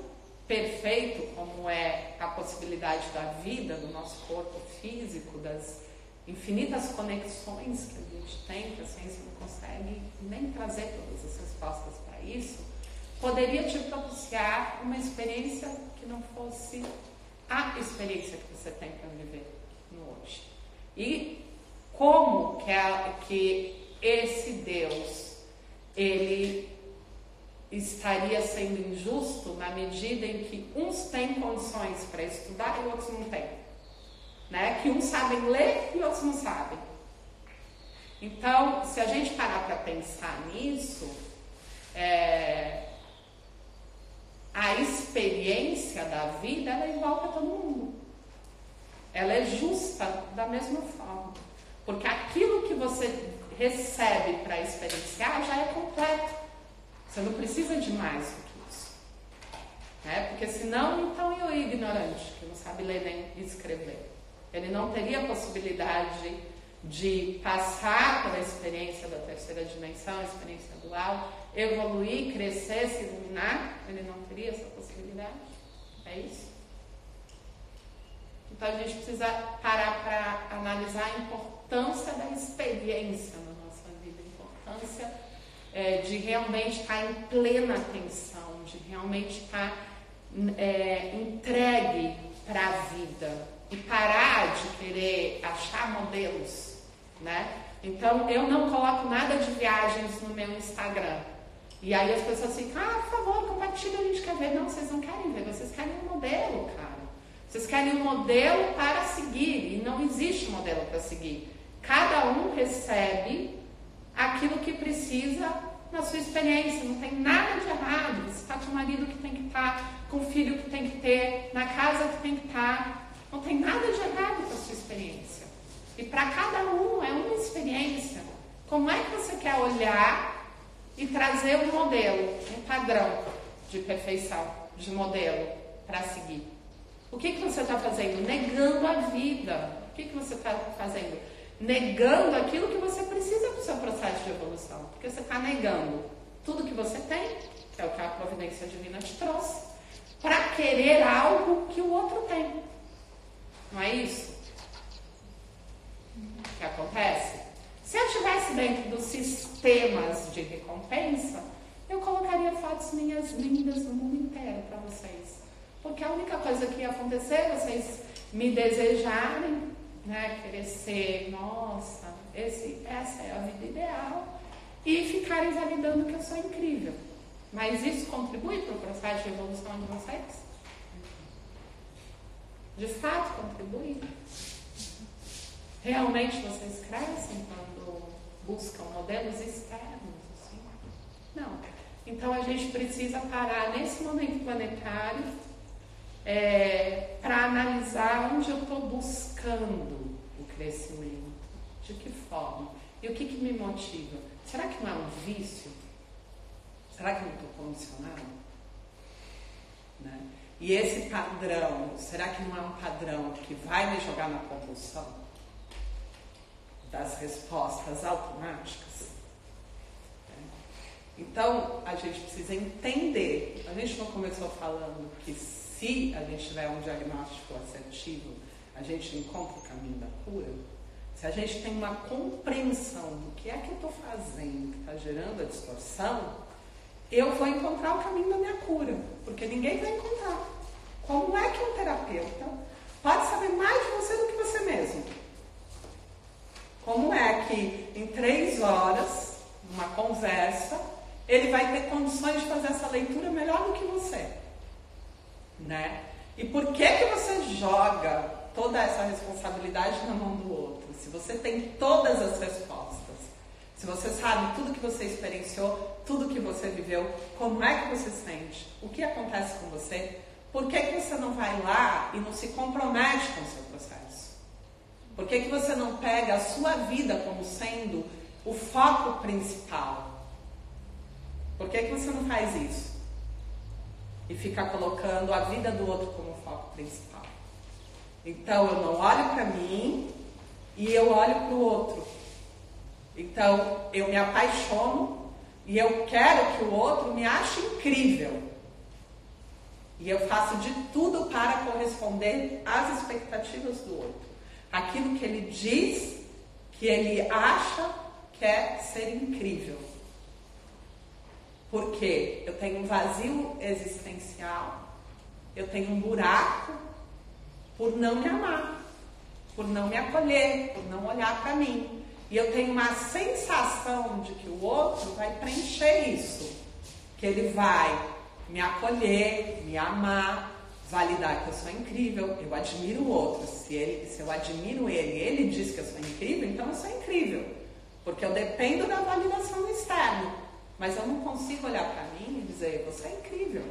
perfeito como é a possibilidade da vida, do nosso corpo físico, das infinitas conexões que a gente tem, que a ciência não consegue nem trazer todas as respostas para isso, poderia te propiciar uma experiência que não fosse a experiência que você tem para viver no hoje. E como que esse Deus, ele estaria sendo injusto na medida em que uns têm condições para estudar e outros não têm, né? Que uns sabem ler e outros não sabem. Então, se a gente parar para pensar nisso, a experiência da vida, ela é igual para todo mundo. Ela é justa da mesma forma, porque aquilo que você recebe para experienciar já é completo. Você não precisa de mais do que isso, né? Porque senão, então, e o ignorante, que não sabe ler nem escrever? Ele não teria a possibilidade de passar pela experiência da terceira dimensão, a experiência dual, evoluir, crescer, se iluminar. Ele não teria essa possibilidade. É isso? Então a gente precisa parar para analisar a importância da experiência na nossa vida, a importância de realmente estar em plena atenção, de realmente estar entregue para a vida e parar de querer achar modelos, né? Então eu não coloco nada de viagens no meu Instagram. E aí as pessoas ficam, por favor, compartilha, a gente quer ver. Não, vocês não querem ver, vocês querem um modelo, cara. Vocês querem um modelo para seguir, e não existe modelo para seguir. Cada um recebe aquilo que precisa na sua experiência, não tem nada de errado. Você está com o marido que tem que estar, com o filho que tem que ter, na casa que tem que estar. Não tem nada de errado com a sua experiência. E para cada um é uma experiência. Como é que você quer olhar e trazer um modelo, um padrão de perfeição, de modelo para seguir? O que você está fazendo? Negando a vida. O que você está fazendo? Negando aquilo que você precisa para o seu processo de evolução. Porque você está negando tudo que você tem, que é o que a providência divina te trouxe, para querer algo que o outro tem. Não é isso que acontece? Se eu estivesse dentro dos sistemas de recompensa, eu colocaria fotos minhas lindas no mundo inteiro para vocês. Porque a única coisa que ia acontecer é vocês me desejarem, né, querer ser, nossa, essa é a vida ideal, e ficarem validando que eu sou incrível. Mas isso contribui para o processo de evolução de vocês? De fato contribui? Realmente vocês crescem quando buscam modelos externos? Assim? Não. Então a gente precisa parar nesse momento planetário para analisar onde eu estou buscando o crescimento, de que forma, e o que me motiva. Será que não é um vício? Será que eu não estou condicionado? Né? E esse padrão, será que não é um padrão que vai me jogar na compulsão das respostas automáticas? Então, a gente precisa entender. A gente não começou falando que se a gente tiver um diagnóstico assertivo, a gente encontra o caminho da cura? Se a gente tem uma compreensão do que é que eu estou fazendo, que está gerando a distorção, eu vou encontrar o caminho da minha cura, porque ninguém vai encontrar. Como é que um terapeuta pode saber mais de você do que você mesmo? Como é que em 3 horas, uma conversa, ele vai ter condições de fazer essa leitura melhor do que você, né? E por que você joga toda essa responsabilidade na mão do outro? Se você tem todas as respostas, se você sabe tudo que você experienciou, tudo que você viveu, como é que você sente, o que acontece com você, por que você não vai lá e não se compromete com o seu processo? Por que você não pega a sua vida como sendo o foco principal? Por que você não faz isso? E fica colocando a vida do outro como foco principal. Então, eu não olho para mim e eu olho para o outro. Então, eu me apaixono e eu quero que o outro me ache incrível. E eu faço de tudo para corresponder às expectativas do outro. Aquilo que ele diz, que ele acha que é ser incrível. Porque eu tenho um vazio existencial, eu tenho um buraco por não me amar, por não me acolher, por não olhar para mim. E eu tenho uma sensação de que o outro vai preencher isso, que ele vai me acolher, me amar, validar que eu sou incrível. Eu admiro o outro. Se eu admiro ele, ele diz que eu sou incrível, então eu sou incrível. Porque eu dependo da validação do externo. Mas eu não consigo olhar para mim e dizer, você é incrível.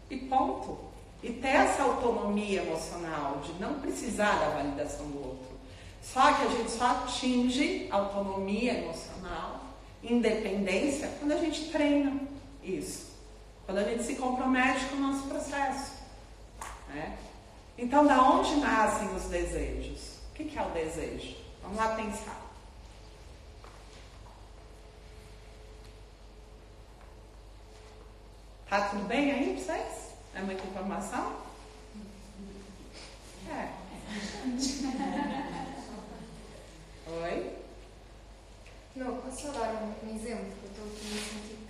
E ponto. E ter essa autonomia emocional de não precisar da validação do outro. Só que a gente só atinge autonomia emocional, independência, quando a gente treina isso. Quando a gente se compromete com o nosso processo. Né? Então, da onde nascem os desejos? O que é o desejo? Vamos lá pensar. Tá tudo bem aí pra vocês? É muita informação? É. Oi? Não, posso só dar um exemplo, que eu estou aqui no sentido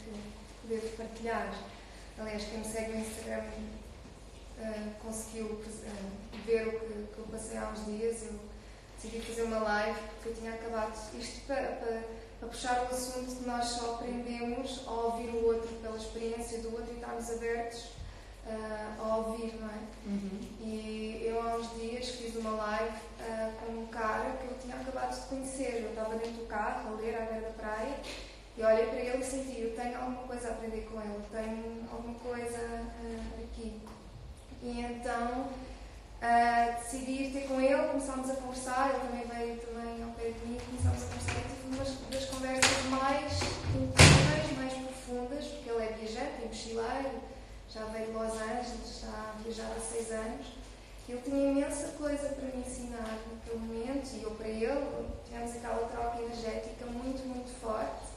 que devo partilhar. Aliás, quem me segue no Instagram conseguiu ver o que eu passei há uns dias. Eu decidi fazer uma live porque eu tinha acabado isto para puxar o assunto de nós só aprendemos a ouvir o outro pela experiência do outro e estarmos abertos a ouvir, não é? Uhum. E eu há uns dias fiz uma live com um cara que eu tinha acabado de conhecer. Eu estava dentro do carro a ler à beira da praia e olhei para ele e senti, eu tenho alguma coisa a aprender com ele, tenho alguma coisa aqui. E então decidi ir ter com ele, começámos a conversar, ele também veio ao pé de mim, começámos a conversar e tive umas das conversas mais íntimas, mais profundas, porque ele é viajante, é mochileiro, já veio de Los Angeles, está a viajar há 6 anos. Ele tinha imensa coisa para me ensinar naquele momento e eu para ele. Tivemos aquela troca energética muito, muito forte.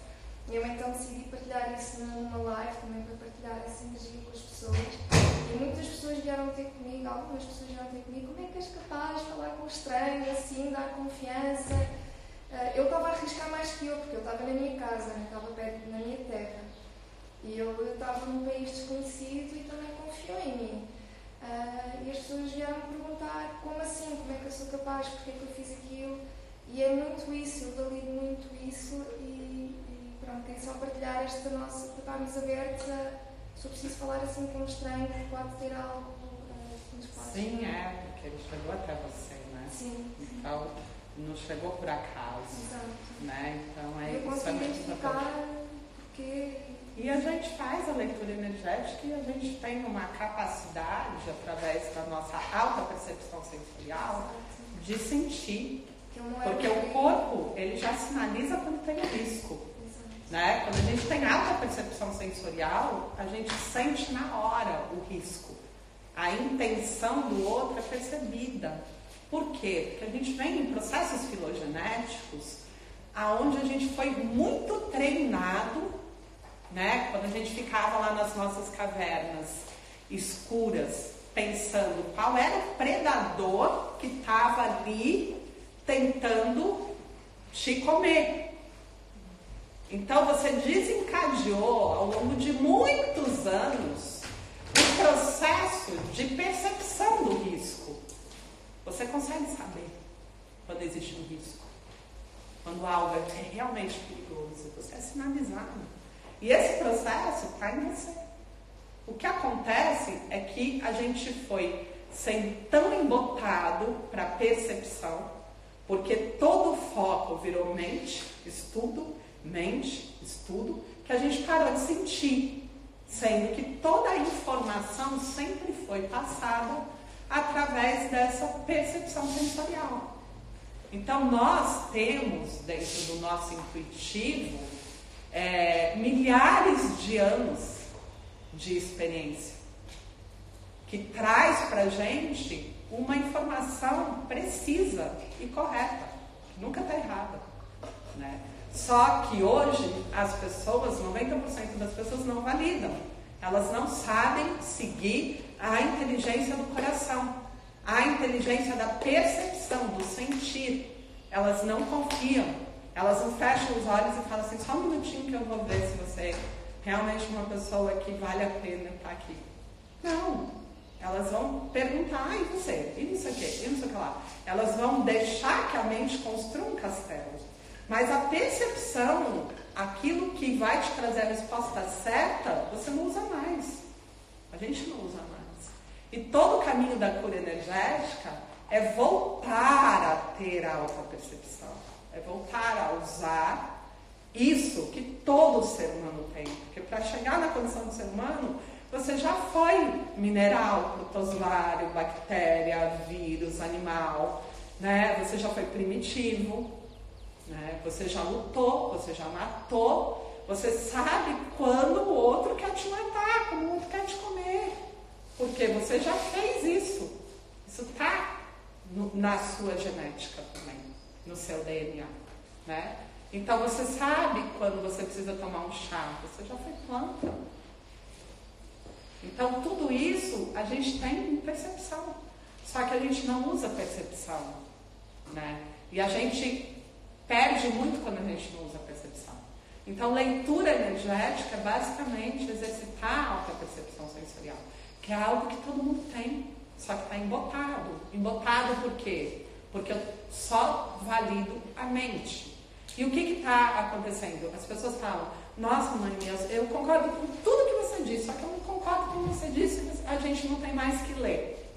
E eu então decidi partilhar isso numa live também para partilhar essa energia com as pessoas. E muitas pessoas vieram ter comigo, algumas pessoas vieram ter comigo, como é que és capaz de falar com um estranho assim, dar confiança? Eu estava a arriscar mais que eu, porque eu estava na minha casa, estava perto na minha terra. E eu estava num país desconhecido e também confiou em mim. E as pessoas vieram me perguntar como assim, como é que eu sou capaz, porque é que eu fiz aquilo. E é muito isso, eu valido muito isso e pronto, é só partilhar esta nossa, para estarmos abertos a, se eu preciso falar assim com um estranho, pode ter algo que nos pode. Sim, porque ele chegou até você, né? Sim. Então, não chegou por acaso. Exato. Né? Então, eu consigo identificar porque... E a gente faz a leitura energética e a gente tem uma capacidade, através da nossa alta percepção sensorial, de sentir. Porque o corpo, ele já sinaliza quando tem risco. Né? Quando a gente tem alta percepção sensorial, a gente sente na hora o risco. A intenção do outro é percebida. Por quê? Porque a gente vem em processos filogenéticos aonde a gente foi muito treinado, né? Quando a gente ficava lá nas nossas cavernas escuras, pensando qual era o predador que estava ali tentando te comer. Então você desencadeou ao longo de muitos anos o processo de percepção do risco. Você consegue saber quando existe um risco. quando algo é realmente perigoso, você é sinalizado. E esse processo está em você. O que acontece é que a gente foi sendo tão embotado para a percepção, porque todo o foco virou mente, estudo, que a gente parou de sentir, sendo que toda a informação sempre foi passada através dessa percepção sensorial. Então nós temos dentro do nosso intuitivo milhares de anos de experiência que traz para a gente uma informação precisa e correta, que nunca está errada, né? Só que hoje as pessoas, 90% das pessoas não validam, elas não sabem seguir a inteligência do coração, a inteligência da percepção, do sentir. Elas não confiam, elas não fecham os olhos e falam assim, só um minutinho que eu vou ver se você é realmente uma pessoa que vale a pena estar aqui. Não, elas vão perguntar, e você? E não sei o que, e não sei o que lá. Elas vão deixar que a mente construa um castelo. Mas a percepção, aquilo que vai te trazer a resposta certa, você não usa mais. A gente não usa mais. E todo o caminho da cura energética é voltar a ter a autopercepção. É voltar a usar isso que todo ser humano tem. Porque para chegar na condição de ser humano, você já foi mineral, protozoário, bactéria, vírus, animal, né? Você já foi primitivo, né? Você já lutou, você já matou, você sabe quando o outro quer te matar, quando o outro quer te comer. Porque você já fez isso. Isso está na sua genética também, no seu DNA, né? Então você sabe quando você precisa tomar um chá, você já foi planta. Então tudo isso a gente tem percepção, só que a gente não usa percepção, né? E a gente perde muito quando a gente não usa percepção. Então leitura energética é basicamente exercitar a autopercepção sensorial, que é algo que todo mundo tem, só que está embotado. Embotado por quê? Porque eu só valido a mente. E o que está acontecendo? As pessoas falam, nossa mãe, eu concordo com tudo que você disse, só que eu não concordo com o que você disse, a gente não tem mais que ler.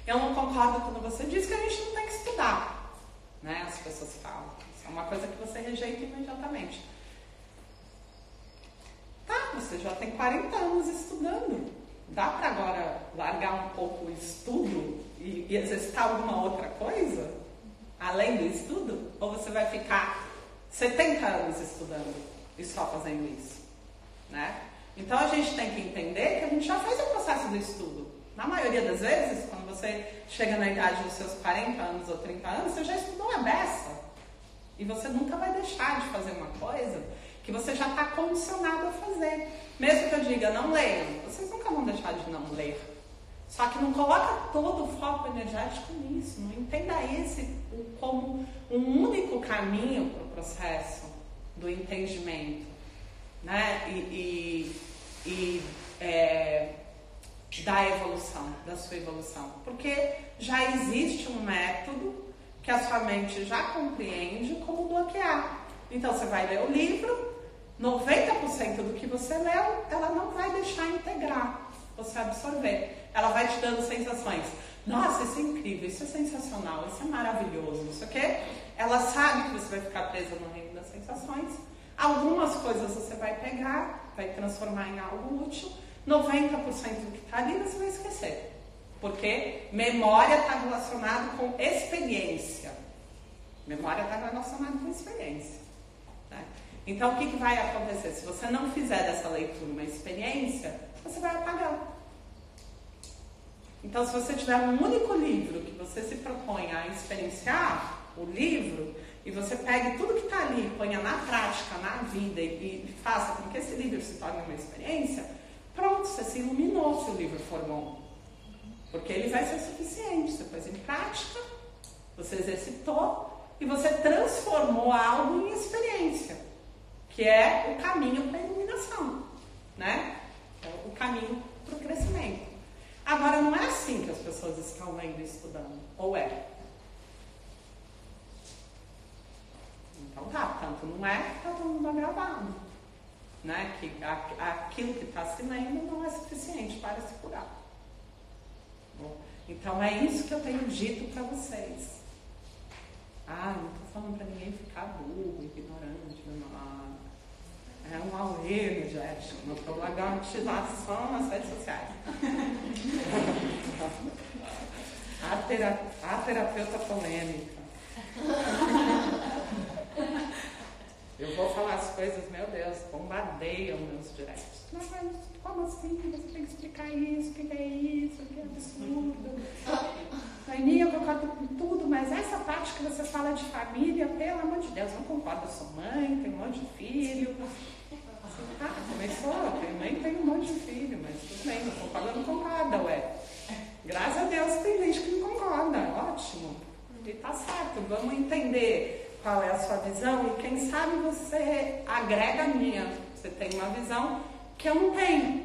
Eu não concordo com o que você disse, que a gente não tem que estudar, né? As pessoas falam. Isso é uma coisa que você rejeita imediatamente. Tá, você já tem 40 anos estudando. Dá para agora largar um pouco o estudo e exercitar alguma outra coisa? Além do estudo? Ou você vai ficar 70 anos estudando e só fazendo isso, né? Então a gente tem que entender que a gente já fez o processo do estudo. Na maioria das vezes, quando você chega na idade dos seus 40 anos ou 30 anos, você já estudou a beça. E você nunca vai deixar de fazer uma coisa que você já está condicionado a fazer. Mesmo que eu diga, não leiam, vocês nunca vão deixar de não ler. Só que não coloca todo o foco energético nisso. Não entenda esse como um único caminho para o processo do entendimento, né? Da evolução, da sua evolução. Porque já existe um método que a sua mente já compreende como bloquear. Então você vai ler o livro, 90% do que você leu, ela não vai deixar integrar, você absorver. Ela vai te dando sensações. Nossa, isso é incrível, isso é sensacional, isso é maravilhoso, isso aqui. Ela sabe que você vai ficar presa no reino das sensações. Algumas coisas você vai pegar, vai transformar em algo útil. 90% do que está ali você vai esquecer. Porque memória está relacionado com experiência. Memória está relacionada com experiência. Né? Então o que vai acontecer? Se você não fizer dessa leitura uma experiência, você vai apagar. Então se você tiver um único livro que você se propõe a experienciar o livro, e você pegue tudo que está ali, ponha na prática, na vida, e faça com que esse livro se torne uma experiência, pronto, você se iluminou se o livro for bom. Porque ele vai ser suficiente. Você pôs em prática, você exercitou e você transformou algo em experiência, que é o caminho para a iluminação, né? É o caminho para o crescimento. Agora, não é assim que as pessoas estão lendo e estudando, ou é? Então tá, tanto não é que tá todo mundo agravado, né? Que aquilo que está se lendo não é suficiente para se curar. Bom, então é isso que eu tenho dito para vocês. Não estou falando para ninguém ficar burro, ignorante, não. É um auê, gente. Não estou largando motivação nas redes sociais. A terapeuta polêmica. Eu vou falar as coisas, meu Deus, bombardeiam meus diretos. Mas como assim? Você tem que explicar isso, o que é isso, que absurdo. Aninha, eu concordo com tudo, mas essa parte que você fala de família, pelo amor de Deus, não concordo. Eu sou mãe, tenho um monte de filho. Também sou, tenho um monte de filho, mas tudo bem, não concorda, não concorda, ué. Graças a Deus tem gente que não concorda, ótimo. E tá certo, vamos entender qual é a sua visão e quem sabe você agrega a minha. Você tem uma visão que eu não tenho.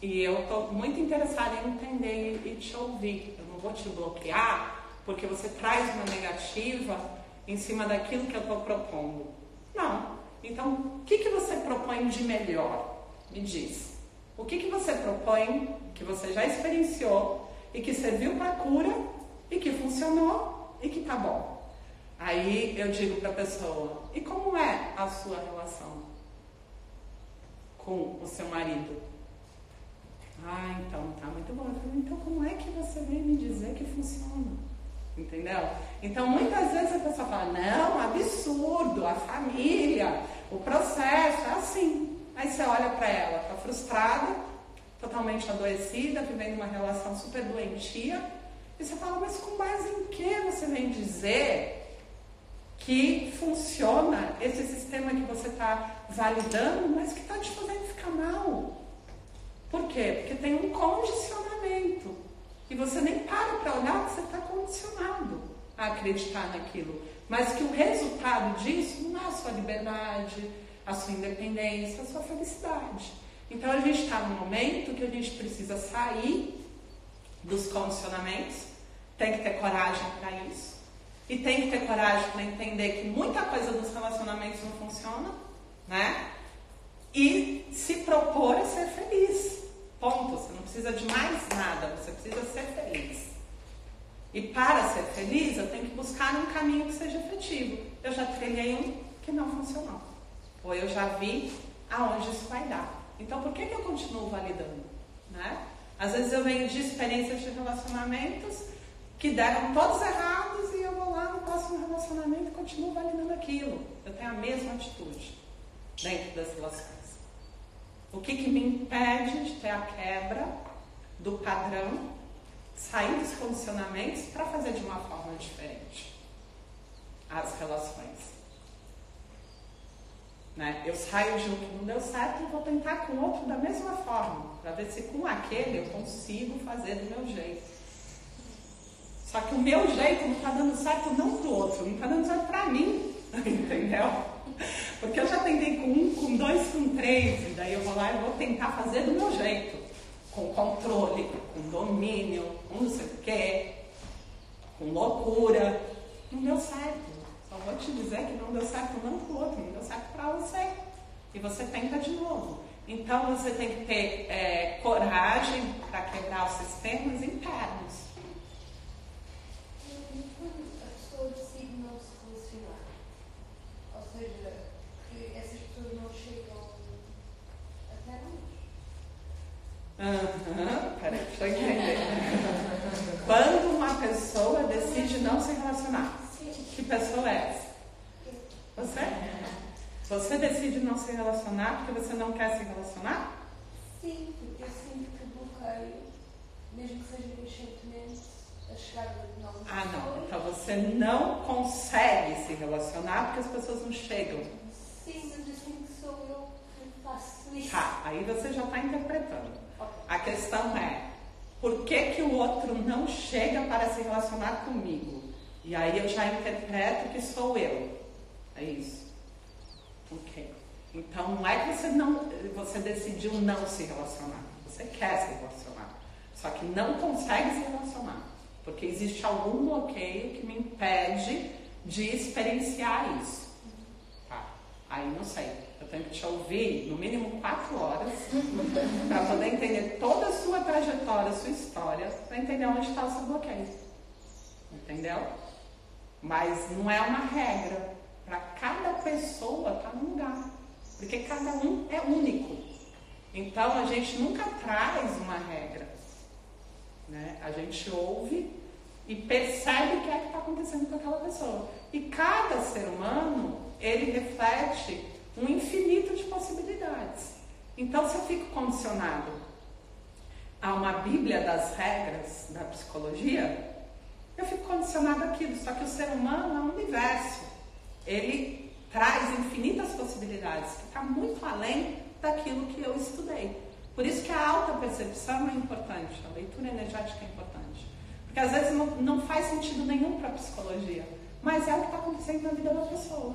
E eu estou muito interessada em entender e te ouvir. Eu não vou te bloquear porque você traz uma negativa em cima daquilo que eu estou propondo. Não. Então, o que você propõe de melhor? Me diz. O que você propõe que você já experienciou e que serviu para cura e que funcionou e que tá bom? Aí eu digo para a pessoa, e como é a sua relação com o seu marido? Então tá muito bom. Então como é que você vem me dizer que funciona? Entendeu? Então muitas vezes a pessoa fala, não, absurdo, a família, o processo, é assim. Aí você olha para ela, tá frustrada, totalmente adoecida, vivendo uma relação super doentia, e você fala, mas com base em que você vem dizer que funciona esse sistema que você está validando, mas que está te fazendo ficar mal? Por quê? Porque tem um condicionamento. E você nem para olhar que você está condicionado a acreditar naquilo. Mas que o resultado disso não é a sua liberdade, a sua independência, a sua felicidade. Então a gente está num momento que a gente precisa sair dos condicionamentos, tem que ter coragem para isso. E tem que ter coragem para entender que muita coisa dos relacionamentos não funciona, né? E se propor a ser feliz. Ponto. Você não precisa de mais nada, você precisa ser feliz. E para ser feliz, eu tenho que buscar um caminho que seja efetivo. Eu já trilhei um que não funcionou. Ou eu já vi aonde isso vai dar. Então, por que eu continuo validando? Né? Às vezes eu venho de experiências de relacionamentos que deram todos errados e eu vou lá no próximo relacionamento e continuo validando aquilo. Eu tenho a mesma atitude dentro das relações. O que me impede de ter a quebra do padrão, sair dos condicionamentos para fazer de uma forma diferente as relações? Né? Eu saio de um que não deu certo e vou tentar com outro da mesma forma, para ver se com aquele eu consigo fazer do meu jeito. Só que o meu jeito não está dando certo não para o outro, não está dando certo para mim, entendeu? Porque eu já tentei com um, com dois, com três, e daí eu vou lá e vou tentar fazer do meu jeito, com controle, com domínio, com não sei o quê, com loucura. Não deu certo. Só vou te dizer que não deu certo não para o outro, não deu certo para você. E você tenta de novo. Então você tem que ter coragem para quebrar os sistemas internos. A pessoa decide não se relacionar. Ou seja, que essas pessoas não chegam até nós. Peraí, deixa eu entender. Quando uma pessoa decide não se relacionar, que pessoa é essa? Você? Você decide não se relacionar porque você não quer se relacionar? Sim, porque eu sinto que bloqueio, mesmo que seja inconscientemente, a chegada de novas pessoas. Não. Então você não consegue se relacionar porque as pessoas não chegam. Sim, mas eu sinto que sou eu que faço isso. Tá, aí você já está interpretando. A questão é, por que o outro não chega para se relacionar comigo? E aí eu já interpreto que sou eu. É isso. Ok. Então não é que você decidiu não se relacionar. Você quer se relacionar. Só que não consegue se relacionar. Porque existe algum bloqueio que me impede de experienciar isso. Aí não sei, eu tenho que te ouvir no mínimo 4 horas para poder entender toda a sua trajetória, a sua história, para entender onde está o seu bloqueio. Entendeu? Mas não é uma regra. Para cada pessoa está num lugar. Porque cada um é único. Então a gente nunca traz uma regra. Né? A gente ouve e percebe o que é que está acontecendo com aquela pessoa. E cada ser humano, ele reflete um infinito de possibilidades. Então, se eu fico condicionado a uma bíblia das regras da psicologia, eu fico condicionado àquilo. Só que o ser humano é um universo. Ele traz infinitas possibilidades, que está muito além daquilo que eu estudei. Por isso que a autopercepção é importante, a leitura energética é importante. Porque às vezes não faz sentido nenhum para a psicologia, mas é o que está acontecendo na vida da pessoa,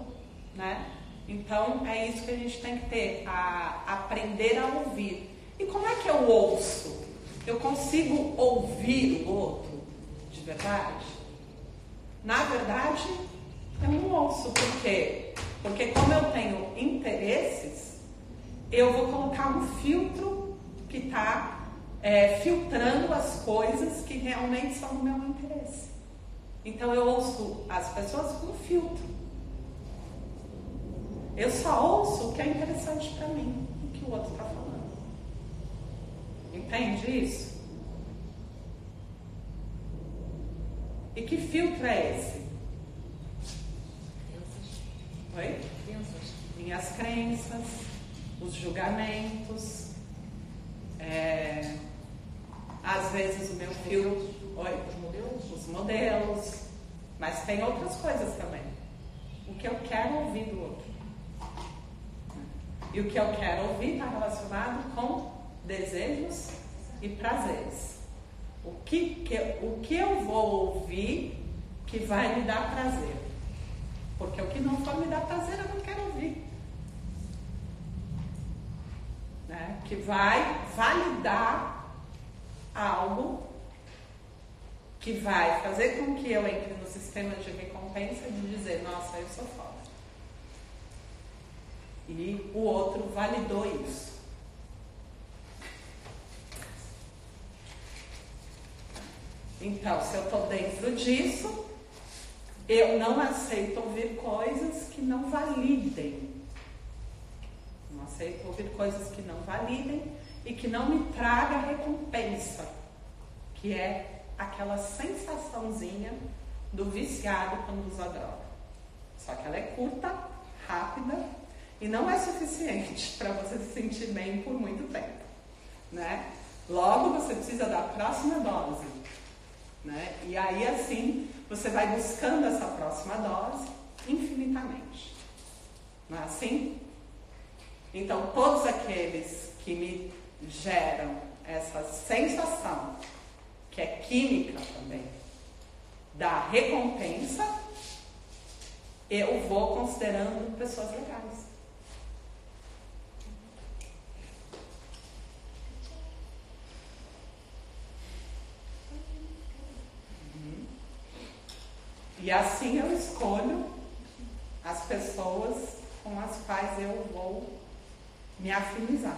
né? Então é isso que a gente tem que ter, aprender a ouvir. E como é que eu ouço? Eu consigo ouvir o outro de verdade? Na verdade, eu não ouço. Por quê? Porque como eu tenho interesses, eu vou colocar um filtro que está filtrando as coisas que realmente são do meu interesse. Então eu ouço as pessoas com filtro. Eu só ouço o que é interessante para mim, o que o outro está falando. Entende isso? E que filtro é esse? Oi? Minhas crenças, os julgamentos, às vezes o meu filtro. Oi? Os modelos. Mas tem outras coisas também. O que eu quero ouvir do outro. E o que eu quero ouvir está relacionado com desejos e prazeres. O que eu vou ouvir que vai me dar prazer? Porque o que não for me dar prazer, eu não quero ouvir. Né? Que vai validar algo que vai fazer com que eu entre no sistema de recompensa de dizer, nossa, eu sou foda. E o outro validou isso. Então, se eu estou dentro disso, eu não aceito ouvir coisas que não validem. Não aceito ouvir coisas que não validem e que não me traga recompensa, que é aquela sensaçãozinha do viciado quando usa droga. Só que ela é curta, rápida e não é suficiente para você se sentir bem por muito tempo, né? Logo você precisa da próxima dose, né? E aí assim você vai buscando essa próxima dose infinitamente, não é assim? Então todos aqueles que me geram essa sensação, que é química também, da recompensa, eu vou considerando pessoas legais. E assim eu escolho as pessoas com as quais eu vou me afinizar.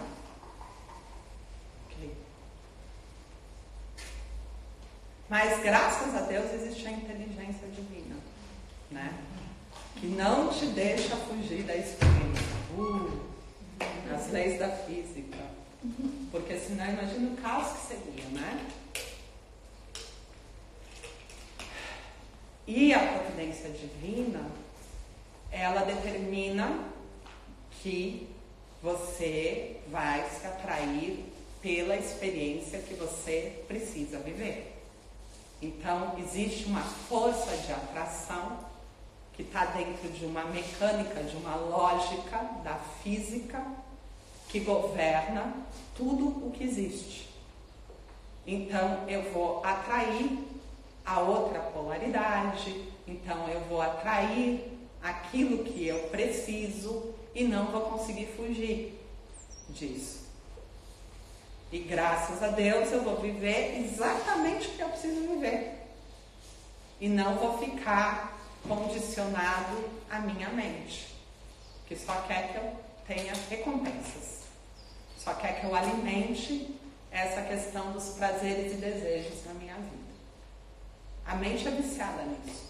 Okay. Mas graças a Deus existe a inteligência divina, né? Que não te deixa fugir da experiência, as leis da física. Porque senão imagina o caos que seria, né? E a providência divina, ela determina que você vai se atrair pela experiência que você precisa viver. Então, existe uma força de atração que está dentro de uma mecânica, de uma lógica da física que governa tudo o que existe. Então, eu vou atrair a outra polaridade, então eu vou atrair aquilo que eu preciso e não vou conseguir fugir disso. E graças a Deus eu vou viver exatamente o que eu preciso viver. E não vou ficar condicionado à minha mente. que só quer que eu tenha recompensas, só quer que eu alimente essa questão dos prazeres e desejos na minha vida. A mente é viciada nisso.